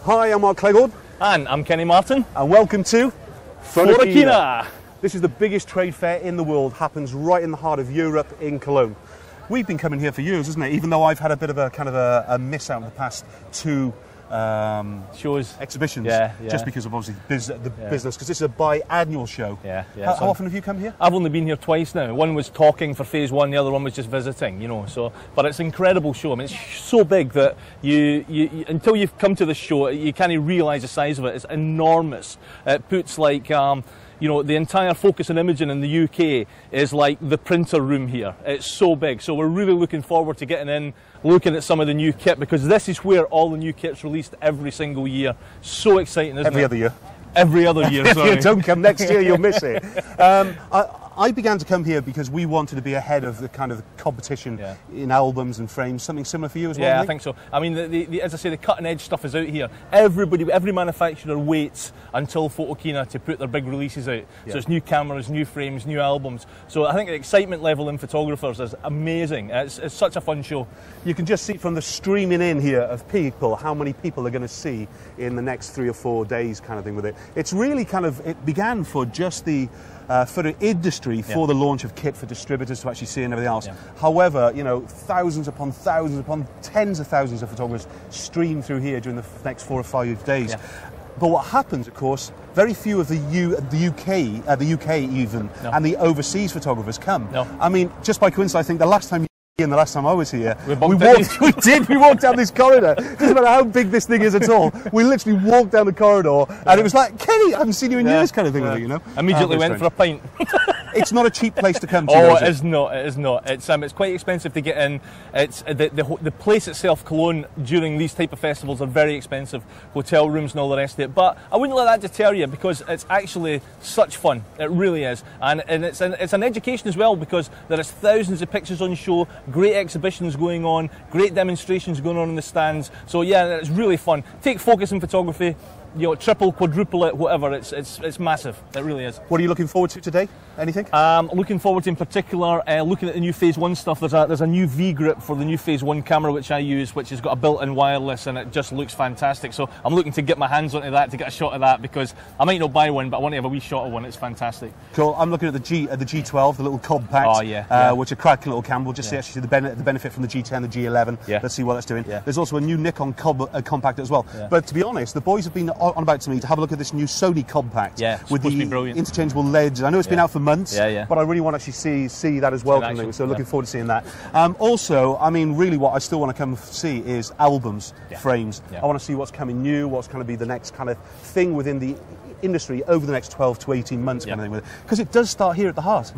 Hi, I'm Mark Clegg. And I'm Kenny Martin. And welcome to Photokina. This is the biggest trade fair in the world, happens right in the heart of Europe in Cologne. We've been coming here for years, isn't it? Even though I've had a bit of a miss out in the past two shows, exhibitions, just because of obviously the business, because this is a biannual show. How often have you come here? I've only been here twice now. One was talking for phase one, the other one was just visiting, you know. So, but it's an incredible show. I mean, it's so big that you until you've come to the show, you can't realise the size of it. It's enormous. It puts like you know, the entire focus and imaging in the UK is like the printer room here. It's so big. So we're really looking forward to getting in, looking at some of the new kit, because this is where all the new kit's released every single year. So exciting, isn't it? Every other year. Every other year, sorry. If you don't come next year, you'll miss it. I began to come here because we wanted to be ahead of the kind of competition in albums and frames. Something similar for you as well? Yeah, I think so. I mean, as I say, the cutting edge stuff is out here. Every manufacturer waits until Photokina to put their big releases out. So it's new cameras, new frames, new albums. So I think the excitement level in photographers is amazing. It's such a fun show. You can just see from the streaming in here of people how many people are going to see in the next 3 or 4 days, kind of thing with it. It's really kind of, it began for just the photo industry for the launch of kit for distributors to actually see and everything else. However, you know, thousands upon tens of thousands of photographers stream through here during the next 4 or 5 days. But what happens, of course, very few of the UK even, and the overseas photographers come. I mean, just by coincidence, I think the last time and the last time I was here, we walked down this corridor. Doesn't matter how big this thing is at all. We literally walked down the corridor, and it was like, Kenny, I haven't seen you in years, kind of thing, you know. Immediately went for a pint. It's not a cheap place to come to. Oh, it is not. It is not. It's quite expensive to get in. It's the place itself, Cologne, during these type of festivals are very expensive. Hotel rooms and all the rest of it. But I wouldn't let that deter you, because it's actually such fun. It really is, and it's an education as well, because there is thousands of pictures on show. Great exhibitions going on, great demonstrations going on in the stands. So yeah, it's really fun. Take focus in photography, you know, triple, quadruple it, whatever. It's massive. It really is. What are you looking forward to today? Anything? Looking forward to, in particular, looking at the new phase one stuff. There's a new V grip for the new phase one camera which I use, which has got a built-in wireless, and it just looks fantastic. So I'm looking to get my hands onto that, to get a shot of that, because I might not buy one, but I want to have a wee shot of one. It's fantastic. Cool. I'm looking at the G12, the little compact, which is a cracking little camera. We'll just actually see the benefit from the G10, the G11. Let's see what that's doing. There's also a new Nikon compact as well. But to be honest, the boys have been on about to me to have a look at this new Sony compact with the interchangeable LEDs. I know it's been out for months, but I really want to actually see that as well. So looking forward to seeing that. Also, I mean, really what I still want to come see is albums, frames. I want to see what's coming new, what's going to be the next kind of thing within the industry over the next 12 to 18 months, kind of thing with it. Because it does start here at the heart.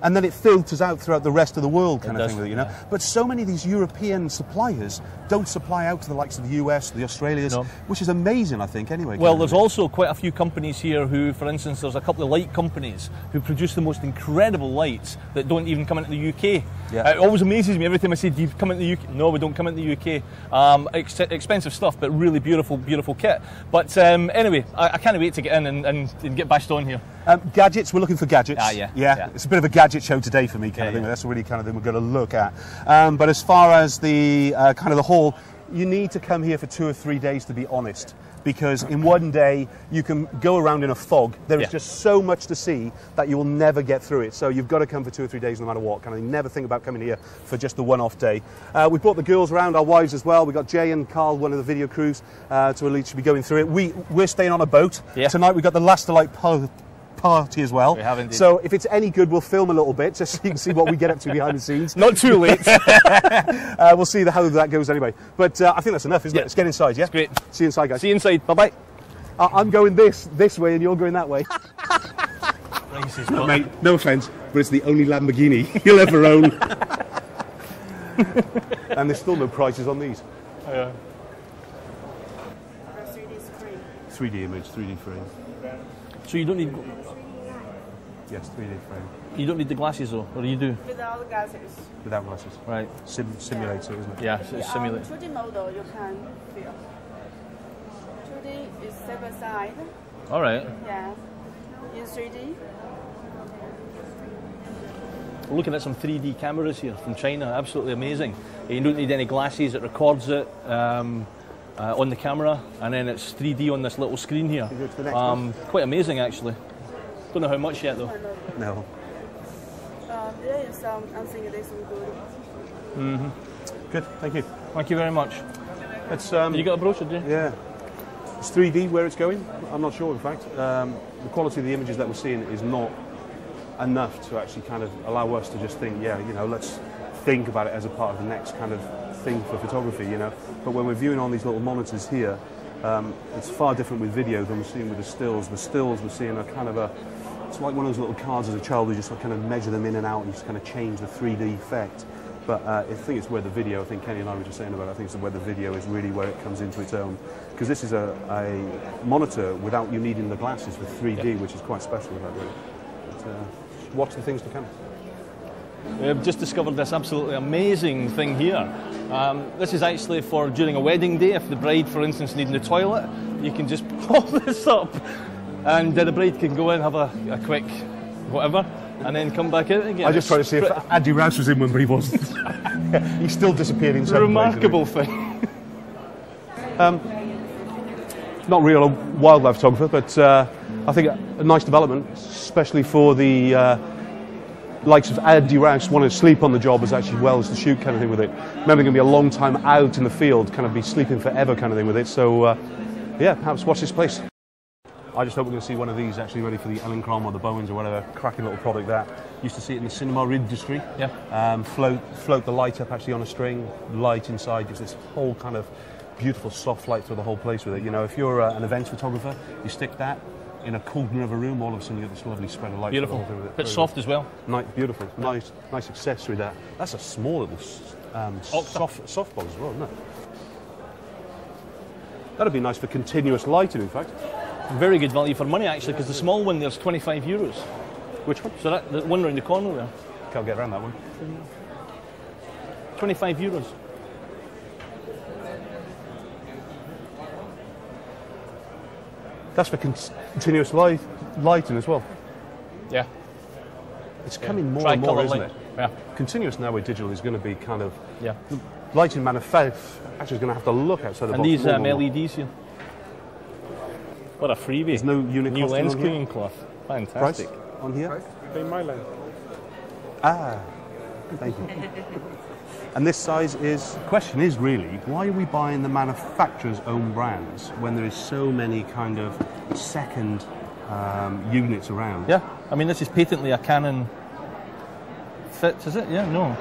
And then it filters out throughout the rest of the world, kind of thing with it, you know. But so many of these European suppliers don't supply out to the likes of the US, the Australians, which is amazing, I think, anyway. Well, there's also quite a few companies here who, for instance, there's a couple of light companies who produce the most incredible lights that don't even come into the UK. It always amazes me every time I say, do you come into the UK? No, we don't come into the UK. Expensive stuff, but really beautiful, beautiful kit. But anyway, I can't wait to get in and get bashed on here. Gadgets, we're looking for gadgets. It's a bit of a gadget show today for me, kind of thing. That's really kind of thing we're going to look at. But as far as the kind of the whole, you need to come here for 2 or 3 days, to be honest, because in one day you can go around in a fog. There is just so much to see that you will never get through it. So you've got to come for 2 or 3 days no matter what. Kind of never think about coming here for just the one-off day. We brought the girls around, our wives as well. We got Jay and Carl, one of the video crews, to at least be going through it. We're staying on a boat tonight. We've got the Last Light party as well. We have indeed. So if it's any good, we'll film a little bit just so you can see what we get up to behind the scenes. Not too late. We'll see how that goes anyway. But I think that's enough, isn't it? Let's get inside, yeah? That's great. See you inside, guys. See you inside. Bye-bye. I'm going this way and you're going that way. Mate, no offence, but it's the only Lamborghini you'll ever own. And there's still no prices on these. 3D screen. 3D image, 3D frame. So you don't need... Yes, 3D frame. You don't need the glasses though, or you do? Without the glasses. Without glasses. Right. Simulator, isn't it? Yeah, it's simulator. 2D model you can feel. 2D is side by side. All right. Yeah. In 3D. We're looking at some 3D cameras here from China, absolutely amazing. You don't need any glasses, it records it. on the camera, and then it's 3D on this little screen here. Go to the next one. Quite amazing, actually. Don't know how much yet, though. No. There is some, I think this is good. Good, thank you. Thank you very much. It's, you got a brochure, do you? Yeah. It's 3D where it's going. I'm not sure, in fact. The quality of the images that we're seeing is not enough to actually kind of allow us to just think, yeah, you know, let's think about it as a part of the next kind of thing for photography, you know. But when we're viewing on these little monitors here, it's far different with video than we're seeing with the stills. The stills we're seeing are kind of it's like one of those little cards as a child. We just kind of measure them in and out and just kind of change the 3D effect. But I think it's where the video, I think Kenny and I were just saying about it, I think it's where the video is really where it comes into its own. Because this is a monitor without you needing the glasses with 3D, which is quite special about it. But, watch the things to come. We've just discovered this absolutely amazing thing here. This is actually for during a wedding day. If the bride, for instance, needing the toilet, you can just pop this up and the bride can go in, have a quick whatever, and then come back out again. I just tried to see if Andy Rouse was in one, but he wasn't. He still disappeared in some remarkable thing. Not really a wildlife photographer, but I think a nice development, especially for the likes of Andy Rouse wanting to sleep on the job as actually well as to shoot kind of thing with it. Remember, going to be a long time out in the field, kind of be sleeping forever kind of thing with it. So, yeah, perhaps watch this place. I just hope we're going to see one of these actually ready for the Ellen Crom or the Bowens or whatever cracking little product that. Used to see it in the cinema industry. Yeah. Float the light up actually on a string, light inside, just this whole kind of beautiful soft light through the whole place with it. You know, if you're an events photographer, you stick that in a corner of a room, all of a sudden you get this lovely spread of light. Beautiful. Through Bit soft as well. Beautiful. Nice accessory there. That's a small little softbox as well, isn't it? That'd be nice for continuous lighting, in fact. Very good value for money, actually, because the small one there's €25. Which one? So that the one around the corner there. Can't get around that one. €25. That's for continuous lighting as well. Yeah. It's coming more and more, isn't it? Yeah. Continuous now with digital is going to be kind of... Yeah. Lighting manufacturers actually going to have to look outside the box. And these LEDs here. What a freebie. There's no unit new lens on cleaning cloth. Fantastic. Price on here? Price? Pay my lens. Ah, thank you. And this size is... The question is really, why are we buying the manufacturer's own brands when there is so many kind of second units around? Yeah, I mean this is patently a Canon fit, is it? Yeah, no.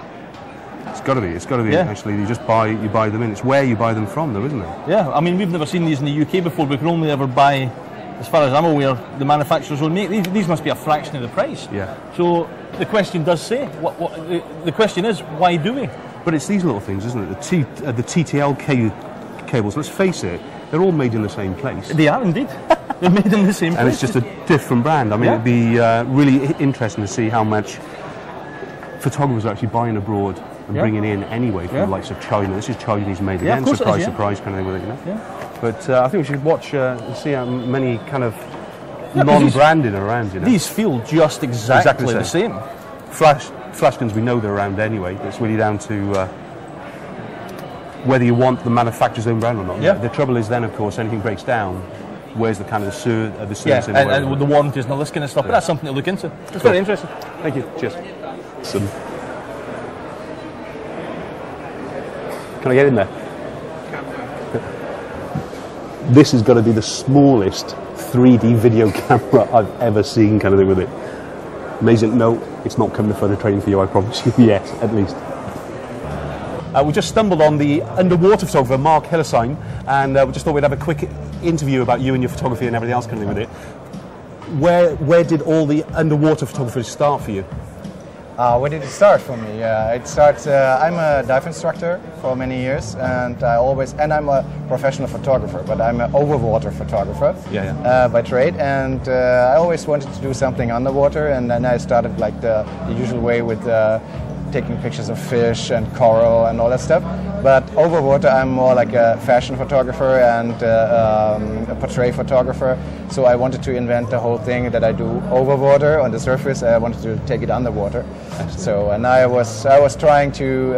It's got to be Yeah. Actually. You buy them in. It's where you buy them from though, isn't it? Yeah, I mean we've never seen these in the UK before. We can only ever buy, as far as I'm aware, the manufacturers will make. These must be a fraction of the price. Yeah. So the question does say, the question is, why do we? But it's these little things, isn't it? The TTL cables, let's face it, they're all made in the same place. They are indeed. They're made in the same place. And it's just a different brand. I mean, It'd be really interesting to see how much photographers are actually buying abroad and bringing in anyway from the likes of China. This is Chinese made again, surprise, surprise kind of thing with it, you know? Yeah. But I think we should watch and see how many kind of non-branded are around, you know? These feel just exactly the same. Flash guns, we know they're around anyway. It's really down to whether you want the manufacturer's own brand or not. Yeah. The trouble is then, of course, anything breaks down, where's the kind of the service? And the warranties and all this kind of stuff. But that's something to look into. It's very interesting. Thank you. Cheers. Can I get in there? This is going to be the smallest 3D video camera I've ever seen, kind of thing with it. Amazing. No, it's not coming to further training for you, I promise you, yet, at least. We just stumbled on the underwater photographer, Mark Hillesheim, and we just thought we'd have a quick interview about you and your photography and everything else kind of thing with it. Where did all the underwater photography start for you? Where did it start for me? It starts. I'm a dive instructor for many years, and I'm a professional photographer, but I'm an overwater photographer by trade. And I always wanted to do something underwater, and then I started like the usual way with taking pictures of fish and coral and all that stuff. But over water, I'm more like a fashion photographer and a portrait photographer. So I wanted to invent the whole thing that I do over water on the surface. I wanted to take it underwater. So, and I was trying to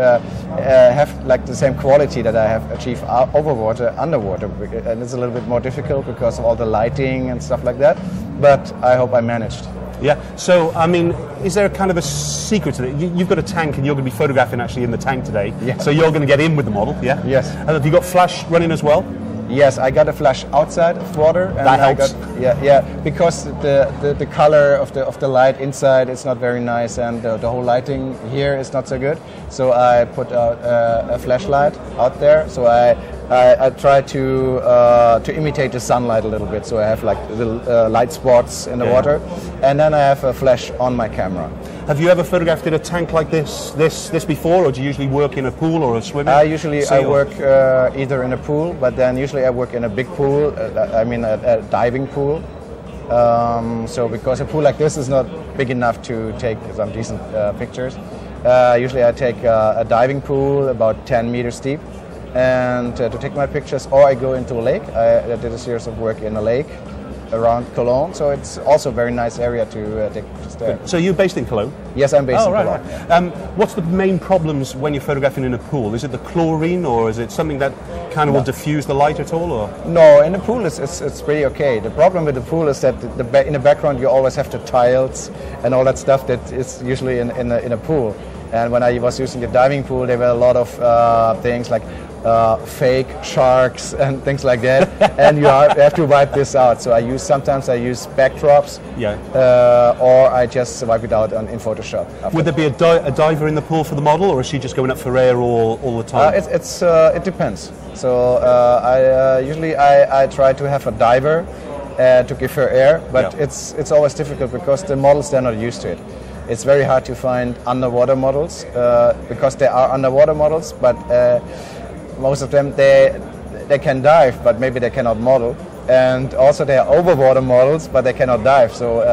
have like the same quality that I have achieved over water, underwater, and it's a little bit more difficult because of all the lighting and stuff like that. But I hope I managed. Yeah, so, I mean, is there a kind of a secret to it? You've got a tank and you're going to be photographing actually in the tank today. Yeah. So you're going to get in with the model, yeah? Yes. And have you got flash running as well? Yes, I got a flash outside of water. And that helps? Because the color of the light inside is not very nice and the whole lighting here is not so good. So I put out a flashlight out there. So I try to imitate the sunlight a little bit. So I have like little light spots in the water, and then I have a flash on my camera. Have you ever photographed in a tank like this before, or do you usually work in a pool or a swimming? I work either in a pool, but then usually I work in a big pool. I mean a diving pool. So because a pool like this is not big enough to take some decent pictures. Usually I take a diving pool about 10 meters deep, and to take my pictures, or I go into a lake. I did a series of work in a lake around Cologne, so it's also a very nice area to take pictures there. So you're based in Cologne? Yes, I'm based in Cologne. Right. Yeah. What's the main problems when you're photographing in a pool? Is it the chlorine, or is it something that kind of will diffuse the light at all? Or? No, in the pool it's pretty okay. The problem with the pool is that in the background you always have the tiles and all that stuff that is usually in a pool. And when I was using the diving pool, there were a lot of things like fake sharks and things like that, and you have to wipe this out. So sometimes I use backdrops, or I just wipe it out in Photoshop. Would there be a diver in the pool for the model, or is she just going up for air all the time? It depends. So I try to have a diver to give her air, but it's always difficult because the models, they're not used to it. It's very hard to find underwater models because there are underwater models, but most of them they can dive, but maybe they cannot model. And also there are overwater models, but they cannot dive. So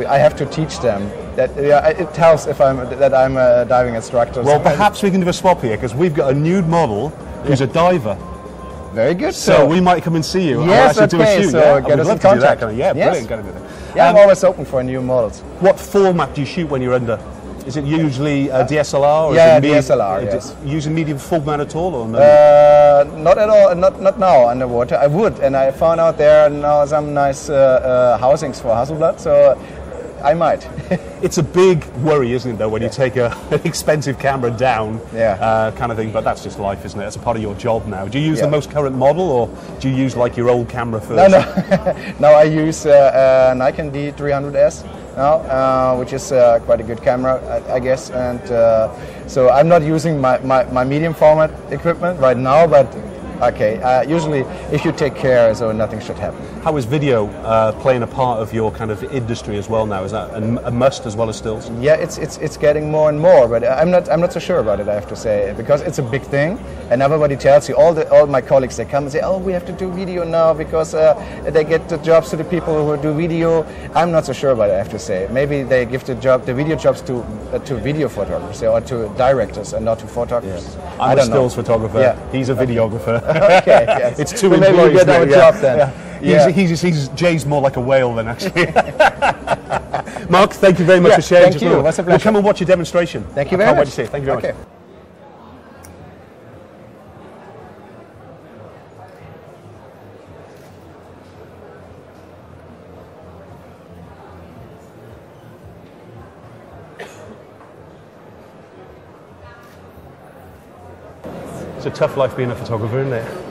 I have to teach them. That it tells that I'm a diving instructor. Well, perhaps we can do a swap here, because we've got a nude model who's a diver. Very good. So we might come and see you. Yes, and do a shoot. So get us in contact. Yeah, brilliant. Yeah, I'm always open for new models. What format do you shoot when you're under? Is it usually a DSLR? Or DSLR, yes. Using medium format at all? Or no? Not at all, not now underwater. I would, and I found out there are now some nice housings for Hasselblad, so I might. It's a big worry, isn't it, though, when you take an expensive camera down, kind of thing, but that's just life, isn't it? That's a part of your job now. Do you use the most current model, or do you use like your old camera first? No. Now I use Nikon D300S now, which is quite a good camera, I guess, and so I'm not using my medium format equipment right now, but okay, usually if you take care, so nothing should happen. How is video playing a part of your kind of industry as well now? Is that a must as well as stills? Yeah, it's getting more and more, but I'm not so sure about it, I have to say, because it's a big thing, and everybody tells you, all my colleagues, they come and say, oh, we have to do video now because they get the jobs to the people who do video. I'm not so sure about it, I have to say. Maybe they give the video jobs to video photographers or to directors and not to photographers. Yeah. I'm a stills photographer. Yeah. He's a videographer. Okay, yes. It's two so maybe we get our job then. Jay's more like a whale than actually. Mark, thank you very much for sharing. Thank you. What's a pleasure. We'll come and watch your demonstration. Thank you very much. Can't wait to see it. Thank you very much. It's a tough life being a photographer, isn't it?